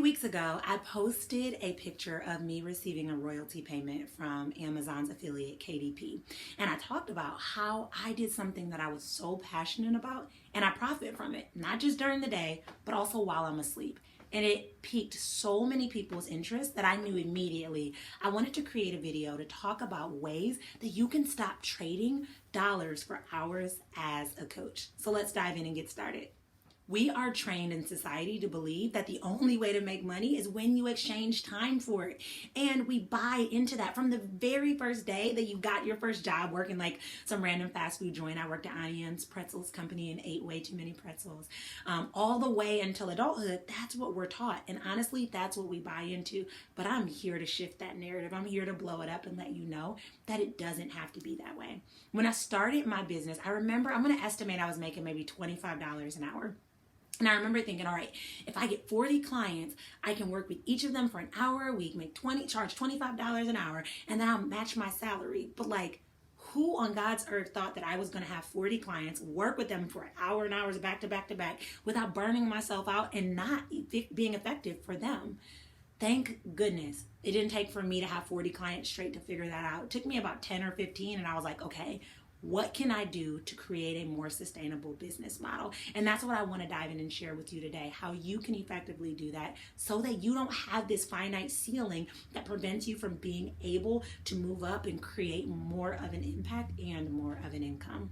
few weeks ago, I posted a picture of me receiving a royalty payment from Amazon's affiliate KDP. And I talked about how I did something that I was so passionate about and I profit from it, not just during the day, but also while I'm asleep. And it piqued so many people's interest that I knew immediately I wanted to create a video to talk about ways that you can stop trading dollars for hours as a coach. So let's dive in and get started. We are trained in society to believe that the only way to make money is when you exchange time for it. And we buy into that from the very first day that you got your first job working like some random fast food joint. I worked at Onions Pretzels Company and ate way too many pretzels. All the way until adulthood, that's what we're taught. And honestly, that's what we buy into. But I'm here to shift that narrative. I'm here to blow it up and let you know that it doesn't have to be that way. When I started my business, I remember I'm going to estimate I was making maybe $25 an hour. And I remember thinking, all right, if I get 40 clients, I can work with each of them for an hour a week, charge $25 an hour, and then I'll match my salary. But like, who on God's earth thought that I was going to have 40 clients, work with them for hours back to back to back without burning myself out and not being effective for them? Thank goodness it didn't take for me to have 40 clients straight to figure that out. It took me about 10 or 15, and I was like, okay, what can I do to create a more sustainable business model? And that's what I want to dive in and share with you today, how you can effectively do that so that you don't have this finite ceiling that prevents you from being able to move up and create more of an impact and more of an income.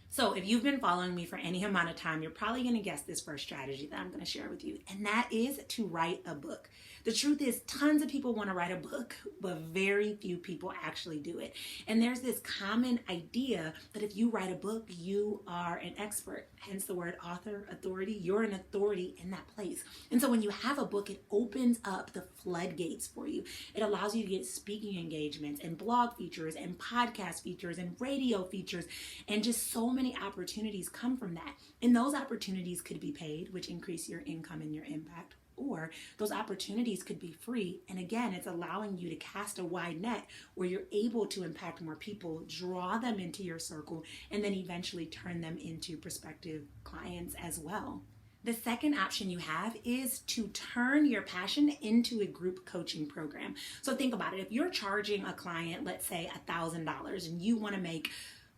So if you've been following me for any amount of time, you're probably going to guess this first strategy that I'm going to share with you, and that is to write a book. The truth is, tons of people want to write a book, but very few people actually do it. And there's this common idea that if you write a book, you are an expert, hence the word author, authority. You're an authority in that place. And so when you have a book, it opens up the floodgates for you. It allows you to get speaking engagements and blog features and podcast features and radio features, and just so many opportunities come from that. And those opportunities could be paid, which increase your income and your impact. Or those opportunities could be free. And again, it's allowing you to cast a wide net where you're able to impact more people, draw them into your circle, and then eventually turn them into prospective clients as well. The second option you have is to turn your passion into a group coaching program. So think about it. If you're charging a client, let's say $1,000, and you want to make,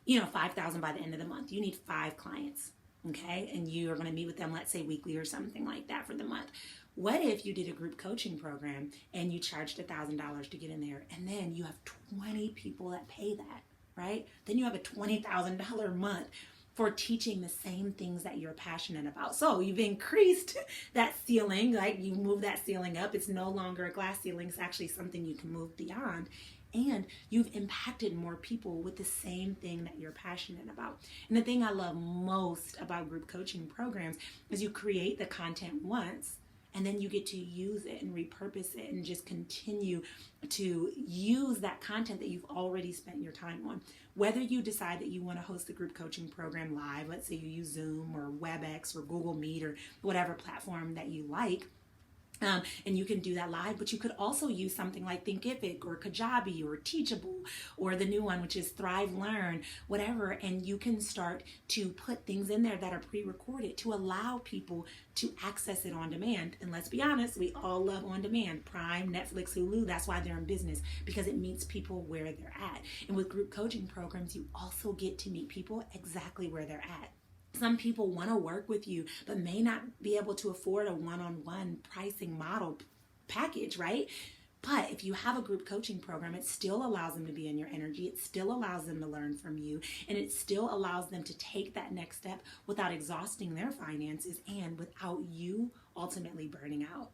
$5,000 by the end of the month, you need 5 clients. Okay. And you are going to meet with them, let's say weekly or something like that for the month. What if you did a group coaching program and you charged $1,000 to get in there, and then you have 20 people that pay that, right? Then you have a $20,000 a month for teaching the same things that you're passionate about. So you've increased that ceiling, like you move that ceiling up. It's no longer a glass ceiling. It's actually something you can move beyond. And you've impacted more people with the same thing that you're passionate about. And the thing I love most about group coaching programs is you create the content once, and then you get to use it and repurpose it and just continue to use that content that you've already spent your time on. Whether you decide that you want to host the group coaching program live, let's say you use Zoom or WebEx or Google Meet or whatever platform that you like, and you can do that live, but you could also use something like Thinkific or Kajabi or Teachable or the new one, which is Thrive Learn, whatever, and you can start to put things in there that are pre-recorded to allow people to access it on demand. And let's be honest, we all love on demand. Prime, Netflix, Hulu, that's why they're in business, because it meets people where they're at. And with group coaching programs, you also get to meet people exactly where they're at. Some people want to work with you, but may not be able to afford a one-on-one pricing model package, right? But if you have a group coaching program, it still allows them to be in your energy. It still allows them to learn from you. And it still allows them to take that next step without exhausting their finances and without you ultimately burning out.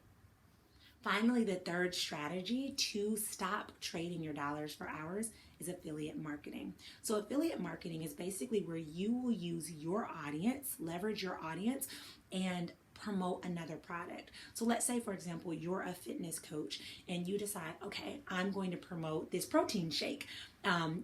Finally, the third strategy to stop trading your dollars for hours is affiliate marketing. So affiliate marketing is basically where you will use your audience, leverage your audience, and promote another product. So let's say, for example, you're a fitness coach and you decide, okay, I'm going to promote this protein shake.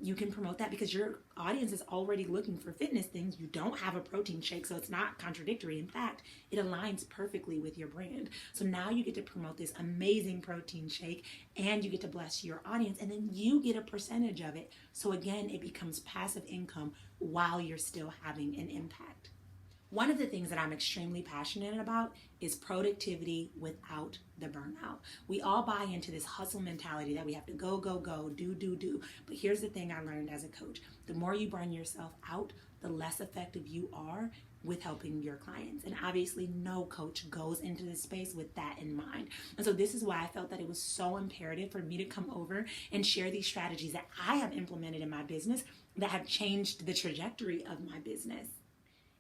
You can promote that because your audience is already looking for fitness things. You don't have a protein shake, so it's not contradictory. In fact, it aligns perfectly with your brand. So now you get to promote this amazing protein shake and you get to bless your audience, and then you get a percentage of it. So again, it becomes passive income while you're still having an impact. One of the things that I'm extremely passionate about is productivity without the burnout. We all buy into this hustle mentality that we have to go, go, go, do. But here's the thing I learned as a coach. The more you burn yourself out, the less effective you are with helping your clients. And obviously no coach goes into this space with that in mind. And so this is why I felt that it was so imperative for me to come over and share these strategies that I have implemented in my business that have changed the trajectory of my business.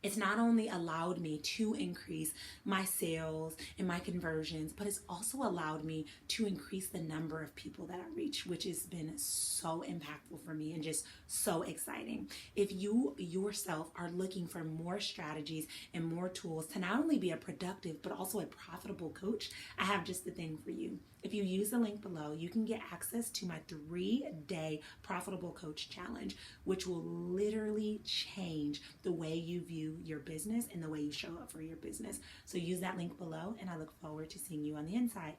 It's not only allowed me to increase my sales and my conversions, but it's also allowed me to increase the number of people that I reach, which has been so impactful for me and just so exciting. If you yourself are looking for more strategies and more tools to not only be a productive, but also a profitable coach, I have just the thing for you. If you use the link below, you can get access to my 3-day Profitable Coach Challenge, which will literally change the way you view your business and the way you show up for your business. So use that link below, and I look forward to seeing you on the inside.